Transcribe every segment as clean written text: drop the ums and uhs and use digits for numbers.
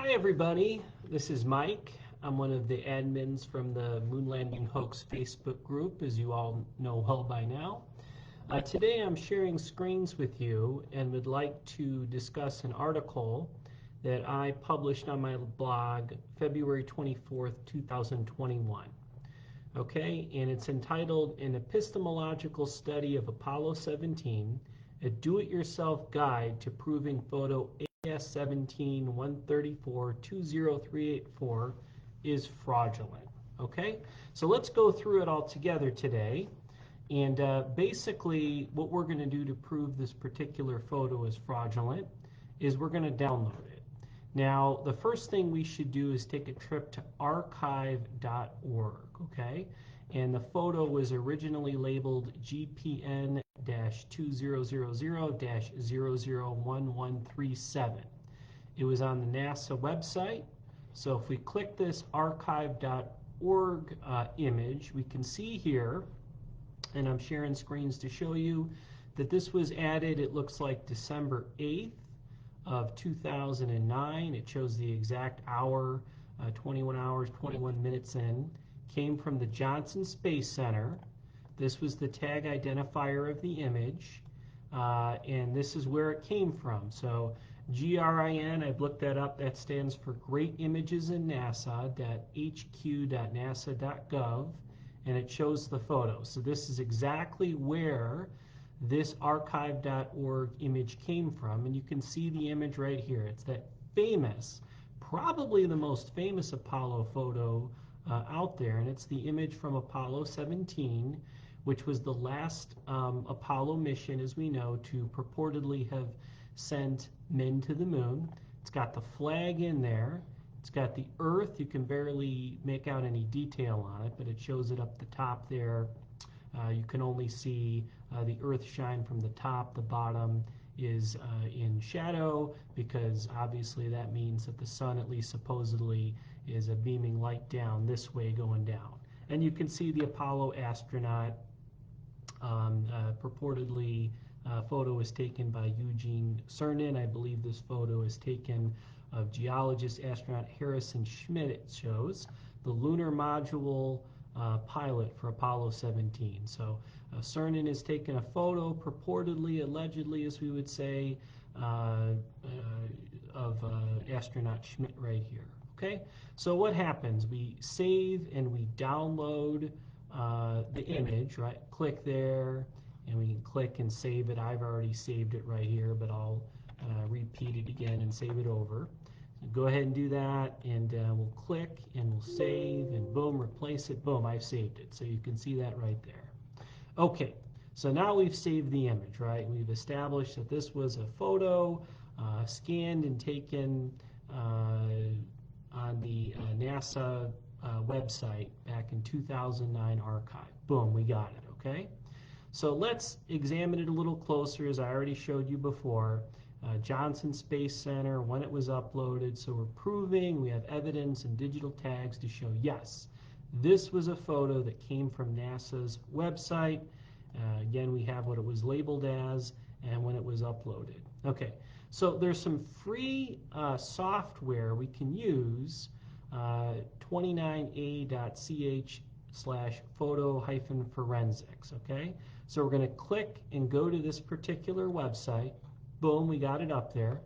Hi everybody, this is Mike. I'm one of the admins from the Moon Landing Hoax Facebook group, as you all know well by now. Today I'm sharing screens with you and would like to discuss an article that I published on my blog February 24th, 2021. Okay, and it's entitled An Epistemological Study of Apollo 17, a do-it-yourself guide to proving photo AS17-134-23084 is fraudulent. Okay, so let's go through it all together today. And basically what we're going to do to prove this particular photo is fraudulent is we're going to download it. Now, the first thing we should do is take a trip to archive.org, okay? And the photo was originally labeled GPN-2000-001137. It was on the NASA website. So if we click this archive.org image, we can see here, and I'm sharing screens to show you, that this was added, it looks like December 8th of 2009. It shows the exact hour, 21 hours, 21 minutes in. Came from the Johnson Space Center. This was the tag identifier of the image, and this is where it came from. So GRIN, I've looked that up, that stands for Great Images in NASA.hq.nasa.gov, and it shows the photo. So this is exactly where this archive.org image came from, and you can see the image right here. It's that famous, probably the most famous Apollo photo out there, and it's the image from Apollo 17, which was the last Apollo mission, as we know, to purportedly have sent men to the moon. It's got the flag in there. It's got the Earth. You can barely make out any detail on it, but it shows it up the top there. You can only see the Earth shine from the top. The bottom is in shadow, because obviously that means that the sun, at least supposedly, is beaming light down this way going down. And you can see the Apollo astronaut. Purportedly, photo was taken by Eugene Cernan. I believe this photo is taken of geologist astronaut Harrison Schmitt, it shows, the lunar module pilot for Apollo 17. So Cernan has taken a photo, purportedly, allegedly, as we would say, of astronaut Schmitt right here. Okay, so what happens? We save and we download the image, right? Click there, and we can click and save it. I've already saved it right here, but I'll repeat it again and save it over. So go ahead and do that, and we'll click and we'll save, and boom, replace it. Boom, I've saved it. So you can see that right there. Okay, so now we've saved the image, right? We've established that this was a photo scanned and taken on the NASA website back in 2009 archive. Boom, we got it, okay? So let's examine it a little closer, as I already showed you before. Johnson Space Center, when it was uploaded. So we're proving, we have evidence and digital tags to show, yes, this was a photo that came from NASA's website. Again, we have what it was labeled as and when it was uploaded. Okay, so there's some free software we can use, 29a.ch/photo-forensics, okay? So we're going to click and go to this particular website. Boom, we got it up there.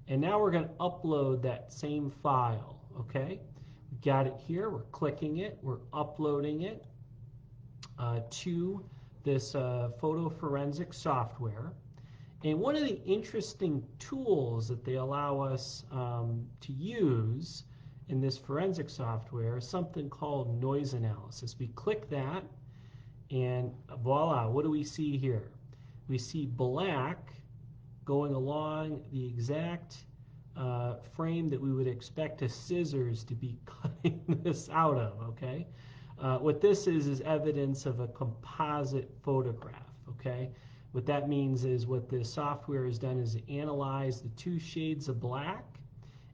And now we're going to upload that same file, okay? We got it here. We're clicking it. We're uploading it to this photo forensic software. And one of the interesting tools that they allow us to use in this forensic software is something called noise analysis. We click that, and voila, what do we see here? We see black going along the exact frame that we would expect a scissors to be cutting this out of, okay? What this is evidence of a composite photograph, okay? What that means is what the software has done is analyze the two shades of black,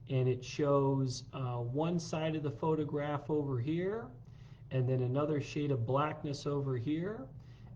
and it shows one side of the photograph over here, and then another shade of blackness over here.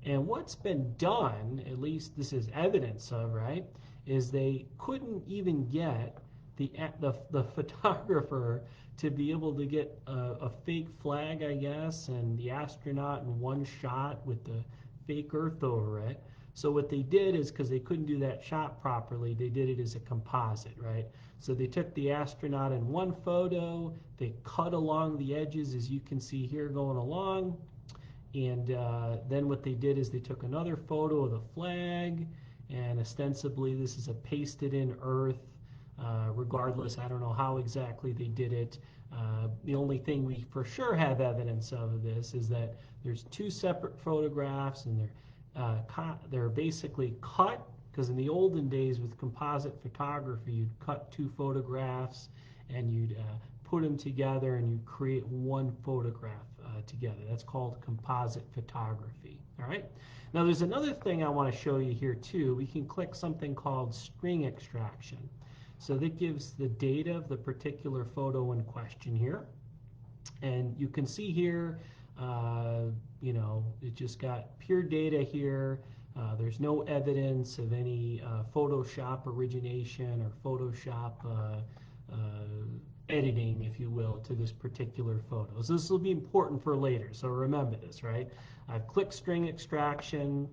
And what's been done, at least this is evidence of, right, is they couldn't even get the photographer to be able to get a fake flag, I guess, and the astronaut in one shot with the fake Earth over it. So what they did is, because they couldn't do that shot properly, they did it as a composite, right? So they took the astronaut in one photo, they cut along the edges, as you can see here going along, and then what they did is they took another photo of the flag, and ostensibly this is a pasted in Earth. Regardless, I don't know how exactly they did it. The only thing we for sure have evidence of this is that there's two separate photographs, and they're basically cut, because in the olden days with composite photography, you'd cut two photographs and you'd put them together and you create one photograph together. That's called composite photography. All right. Now there's another thing I want to show you here too. We can click something called string extraction. So that gives the data of the particular photo in question here. And you can see here, you know, it just got pure data here. There's no evidence of any Photoshop origination or Photoshop editing, if you will, to this particular photo. So this will be important for later, so remember this, right? I've clicked string extraction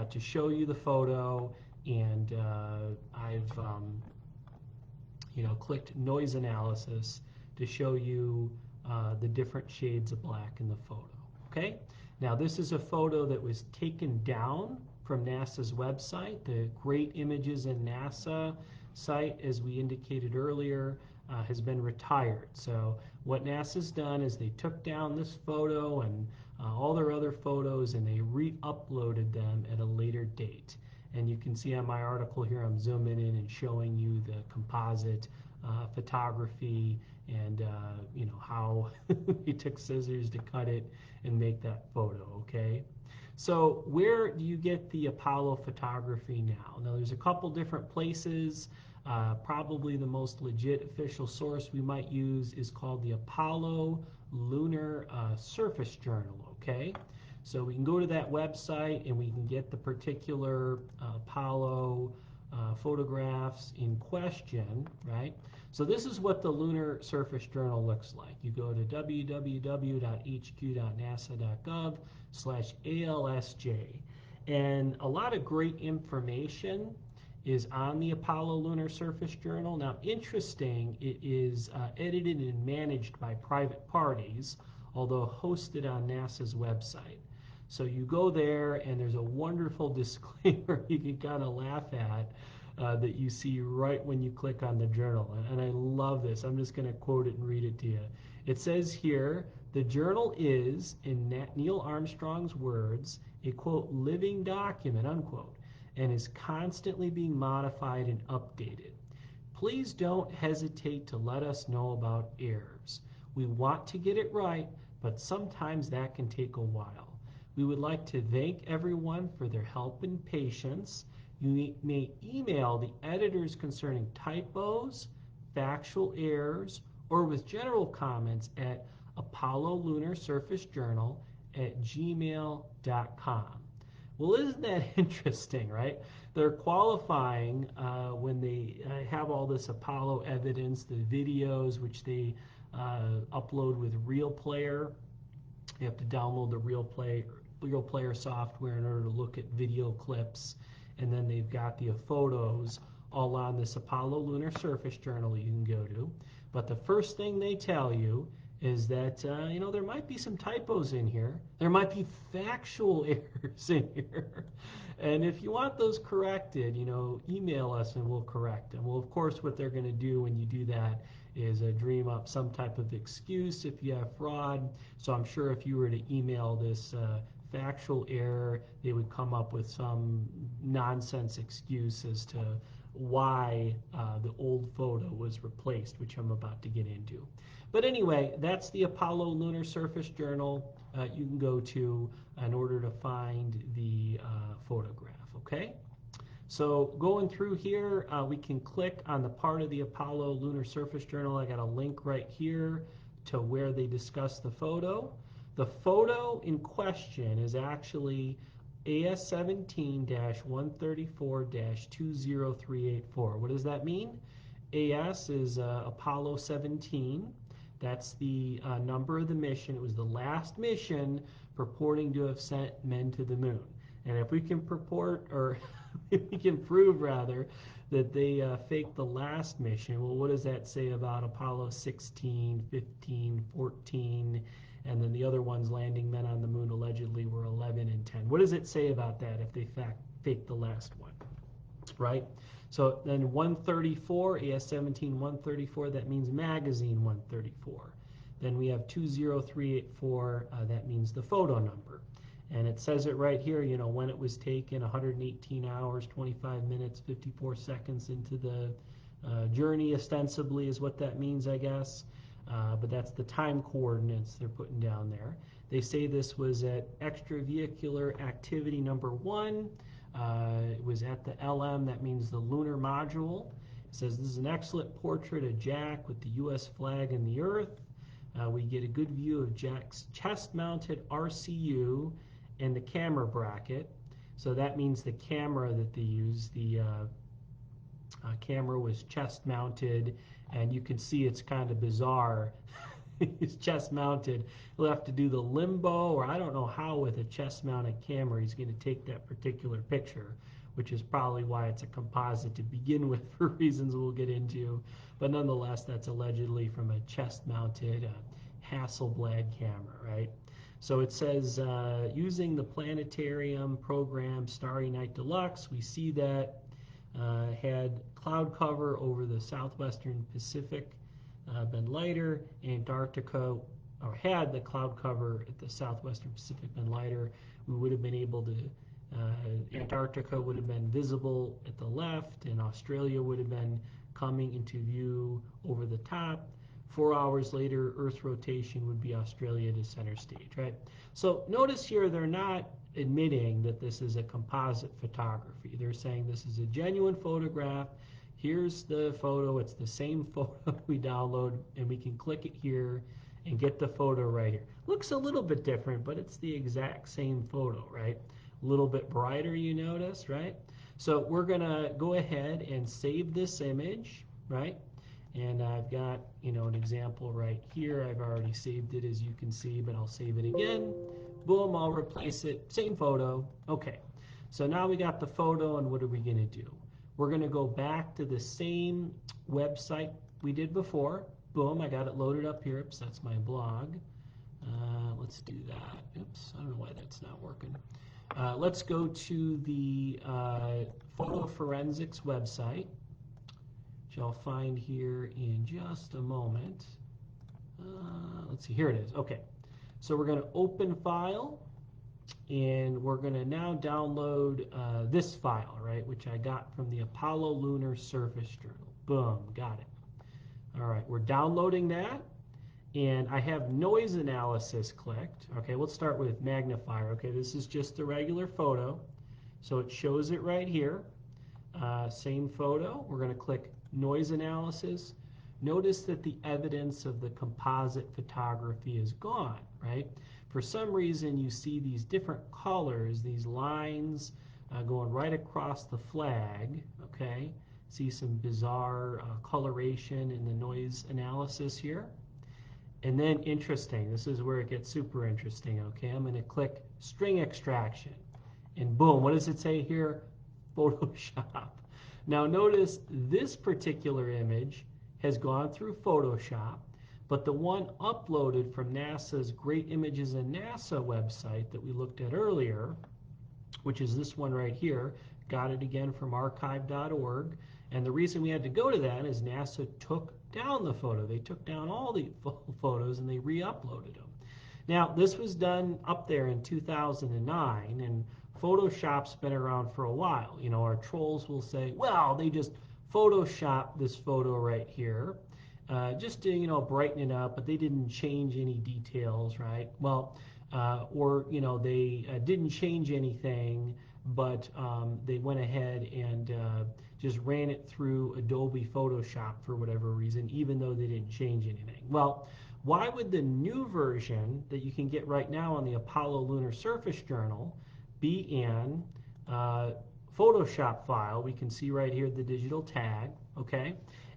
to show you the photo, and I've you know, clicked noise analysis to show you the different shades of black in the photo. Okay, now this is a photo that was taken down from NASA's website. The Great Images in NASA site, as we indicated earlier, has been retired. So what NASA's done is they took down this photo and all their other photos, and they re-uploaded them at a later date. And you can see on my article here, I'm zooming in and showing you the composite photography, and you know, how he took scissors to cut it and make that photo. Okay, so where do you get the Apollo photography now? Now there's a couple different places. Probably the most legit official source we might use is called the Apollo Lunar Surface Journal. Okay, so we can go to that website and we can get the particular Apollo photographs in question, right? So this is what the Lunar Surface Journal looks like. You go to www.hq.nasa.gov/ALSJ, and a lot of great information is on the Apollo Lunar Surface Journal. Now, interesting, it is edited and managed by private parties, although hosted on NASA's website. So you go there, and there's a wonderful disclaimer you can kind of laugh at that you see right when you click on the journal. And I love this. I'm just going to quote it and read it to you. It says here, the journal is, in Neil Armstrong's words, a, quote, living document, unquote, and is constantly being modified and updated. Please don't hesitate to let us know about errors. We want to get it right, but sometimes that can take a while. We would like to thank everyone for their help and patience. You may email the editors concerning typos, factual errors, or with general comments at apollolunarsurfacejournal@gmail.com. Well, isn't that interesting, right? They're qualifying when they have all this Apollo evidence, the videos, which they upload with Real Player. You have to download the Real Player software in order to look at video clips. And then they've got the photos all on this Apollo Lunar Surface Journal you can go to. But the first thing they tell you is that, you know, there might be some typos in here. There might be factual errors in here. And if you want those corrected, you know, email us and we'll correct them. Well, of course, what they're going to do when you do that is dream up some type of excuse if you have fraud. So I'm sure if you were to email this factual error, they would come up with some nonsense excuse as to why the old photo was replaced, which I'm about to get into. But anyway, that's the Apollo Lunar Surface Journal you can go to in order to find the photograph, okay? So going through here, we can click on the part of the Apollo Lunar Surface Journal. I got a link right here to where they discuss the photo. The photo in question is actually AS17-134-23084. What does that mean? AS is Apollo 17. That's the number of the mission. It was the last mission purporting to have sent men to the moon. And if we can purport, or if we can prove rather, that they faked the last mission, well, what does that say about Apollo 16, 15, 14, and then the other ones landing men on the moon allegedly were 11 and 10? What does it say about that if they faked the last one, right? So then 134, AS17-134, that means magazine 134. Then we have 20384, that means the photo number. And it says it right here, you know, when it was taken, 118 hours, 25 minutes, 54 seconds into the journey, ostensibly, is what that means, I guess. But that's the time coordinates they're putting down there. They say this was at extravehicular activity number 1. It was at the LM, that means the lunar module. It says this is an excellent portrait of Jack with the U.S. flag and the Earth. We get a good view of Jack's chest-mounted RCU and the camera bracket. So that means the camera that they used, the camera was chest-mounted, and you can see it's kind of bizarre. He's chest-mounted. He'll have to do the limbo, or I don't know how with a chest-mounted camera he's going to take that particular picture, which is probably why it's a composite to begin with for reasons we'll get into. But nonetheless, that's allegedly from a chest-mounted Hasselblad camera, right? So it says, using the planetarium program Starry Night Deluxe, we see that had cloud cover over the southwestern Pacific, been lighter. Antarctica, or had the cloud cover at the southwestern Pacific been lighter, we would have been able to, Antarctica would have been visible at the left, and Australia would have been coming into view over the top. 4 hours later, Earth's rotation would be Australia to center stage, right? So notice here they're not admitting that this is a composite photography. They're saying this is a genuine photograph. Here's the photo. It's the same photo we download, and we can click it here and get the photo right here. Looks a little bit different, but it's the exact same photo, right? A little bit brighter, you notice, right? So we're going to go ahead and save this image, right? And I've got, you know, an example right here. I've already saved it, as you can see, but I'll save it again. Boom, I'll replace it. Same photo. Okay, so now we got the photo, and what are we going to do? We're going to go back to the same website we did before. Boom, I got it loaded up here. Oops, that's my blog. Let's do that. Oops, I don't know why that's not working. Let's go to the photo forensics website, which I'll find here in just a moment. Let's see, here it is. Okay, so we're going to open file, and we're going to now download this file, right, which I got from the Apollo Lunar Surface Journal. Boom, got it. All right, we're downloading that, and I have noise analysis clicked. Okay, let's start with magnifier. Okay, this is just the regular photo, so it shows it right here. Same photo. We're going to click noise analysis. Notice that the evidence of the composite photography is gone, right? For some reason, you see these different colors, these lines going right across the flag, okay? See some bizarre coloration in the noise analysis here. And then interesting, this is where it gets super interesting, okay? I'm going to click string extraction, and boom, what does it say here? Photoshop. Now notice this particular image has gone through Photoshop, but the one uploaded from NASA's Great Images in NASA website that we looked at earlier, which is this one right here, got it again from archive.org. And the reason we had to go to that is NASA took down the photo. They took down all the photos and they re-uploaded them. Now, this was done up there in 2009, and Photoshop's been around for a while. You know, our trolls will say, well, they just Photoshopped this photo right here just to, you know, brighten it up, but they didn't change any details, right? Well, or, you know, they didn't change anything, but they went ahead and just ran it through Adobe Photoshop for whatever reason, even though they didn't change anything. Well, why would the new version that you can get right now on the Apollo Lunar Surface Journal be in Photoshop file? We can see right here the digital tag, okay?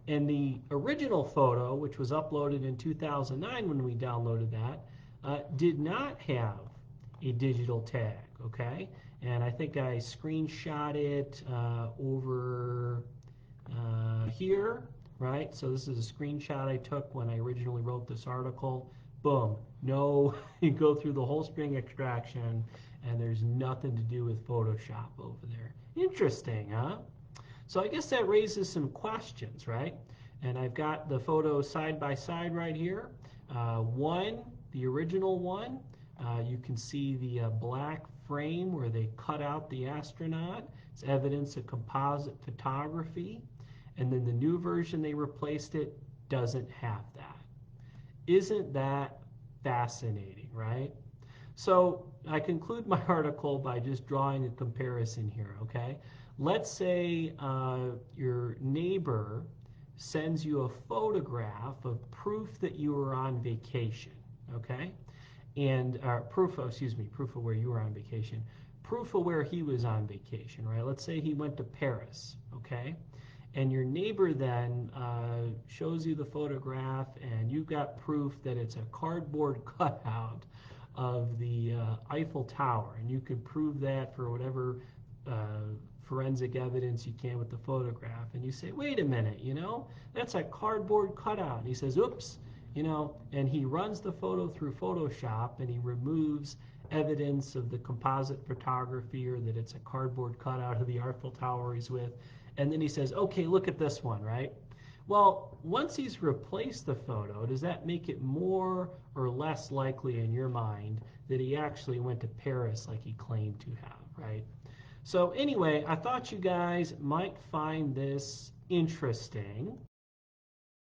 And the original photo, which was uploaded in 2009 when we downloaded that, did not have a digital tag, okay? And I think I screenshot it over here, right? So this is a screenshot I took when I originally wrote this article. Boom, no, you go through the whole string extraction and there's nothing to do with Photoshop over there. Interesting, huh? So I guess that raises some questions, right? And I've got the photos side by side right here. One, the original one, you can see the black frame where they cut out the astronaut. It's evidence of composite photography. And then the new version they replaced it doesn't have that. Isn't that fascinating, right? So I conclude my article by just drawing a comparison here, okay? Let's say your neighbor sends you a photograph of proof that you were on vacation, okay? And proof of where you were on vacation. Proof of where he was on vacation, right? Let's say he went to Paris, okay? And your neighbor then shows you the photograph and you've got proof that it's a cardboard cutout of the Eiffel Tower, and you can prove that for whatever forensic evidence you can with the photograph. And you say, wait a minute, you know, that's a cardboard cutout. And he says, oops, you know, and he runs the photo through Photoshop and he removes evidence of the composite photography or that it's a cardboard cutout of the Eiffel Tower he's with. And then he says, okay, look at this one, right? Well, once he's replaced the photo, does that make it more or less likely in your mind that he actually went to Paris like he claimed to have, right? So anyway, I thought you guys might find this interesting.